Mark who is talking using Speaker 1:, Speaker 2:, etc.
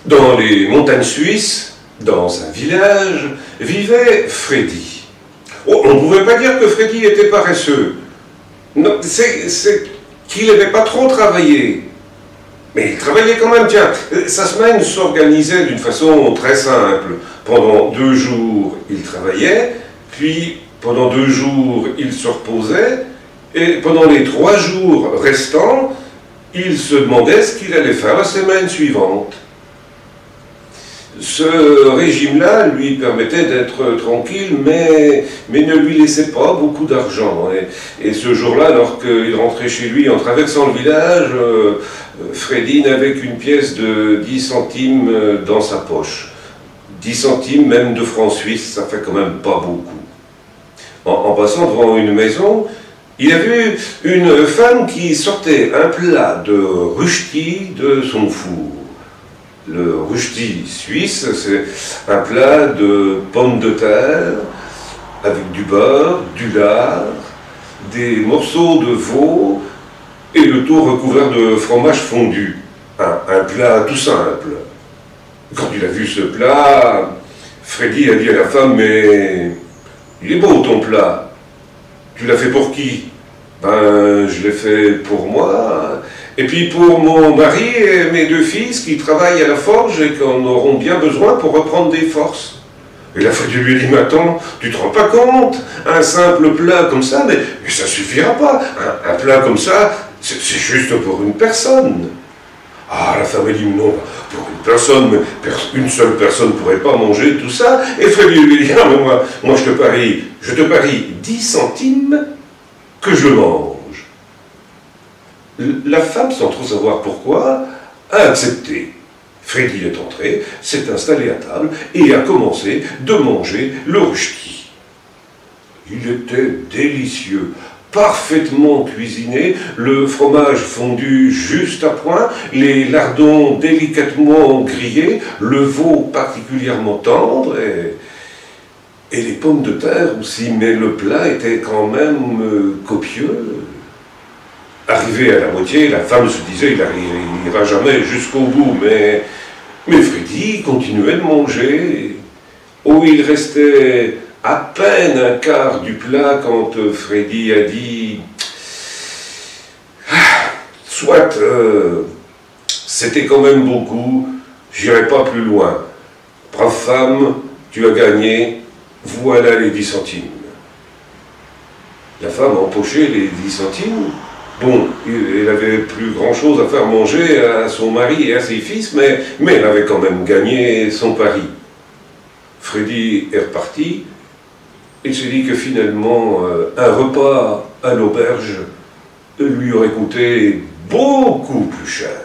Speaker 1: Dans les montagnes suisses, dans un village, vivait Freddy. Oh, on ne pouvait pas dire que Freddy était paresseux. Non, c'est qu'il n'avait pas trop travaillé. Mais il travaillait quand même, tiens. Sa semaine s'organisait d'une façon très simple. Pendant 2 jours, il travaillait, puis pendant 2 jours, il se reposait, et pendant les 3 jours restants, il se demandait ce qu'il allait faire la semaine suivante. Ce régime-là lui permettait d'être tranquille, mais ne lui laissait pas beaucoup d'argent. Et ce jour-là, alors qu'il rentrait chez lui en traversant le village, Freddy n'avait qu'une pièce de 10 centimes dans sa poche. 10 centimes, même de francs suisses, ça fait quand même pas beaucoup. En passant devant une maison, il a vu une femme qui sortait un plat de ruchti de son four. Le ruchti suisse, c'est un plat de pommes de terre avec du beurre, du lard, des morceaux de veau et le tout recouvert de fromage fondu. Un plat tout simple. Quand il a vu ce plat, Freddy a dit à la femme « Mais il est beau ton plat. Tu l'as fait pour qui ?» « Ben, je l'ai fait pour moi. Et puis pour mon mari et mes 2 fils qui travaillent à la forge et qui en auront bien besoin pour reprendre des forces. » Et la Freddy lui a dit « Mais attends, tu te rends pas compte? Un simple plat comme ça, mais ça suffira pas. Un plat comme ça, c'est juste pour une personne. » Ah, la femme a dit « Non, pour une personne, mais une seule personne ne pourrait pas manger tout ça. » Et Freddy lui a dit « Ah, mais moi je te parie 10 centimes que je mange. » La femme, sans trop savoir pourquoi, a accepté. Freddy est entré, s'est installé à table et a commencé de manger le ruchti. Il était délicieux, parfaitement cuisiné, le fromage fondu juste à point, les lardons délicatement grillés, le veau particulièrement tendre et les pommes de terre aussi, mais le plat était quand même copieux. Arrivé à la moitié, la femme se disait il n'ira jamais jusqu'au bout, mais Freddy continuait de manger. Oh, il restait à peine un quart du plat quand Freddy a dit « Soit, c'était quand même beaucoup, j'irai pas plus loin. Brave femme, tu as gagné, voilà les 10 centimes. » La femme a empoché les 10 centimes. Bon, elle avait plus grand-chose à faire manger à son mari et à ses fils, mais elle avait quand même gagné son pari. Freddy est reparti. Il s'est dit que finalement, un repas à l'auberge lui aurait coûté beaucoup plus cher.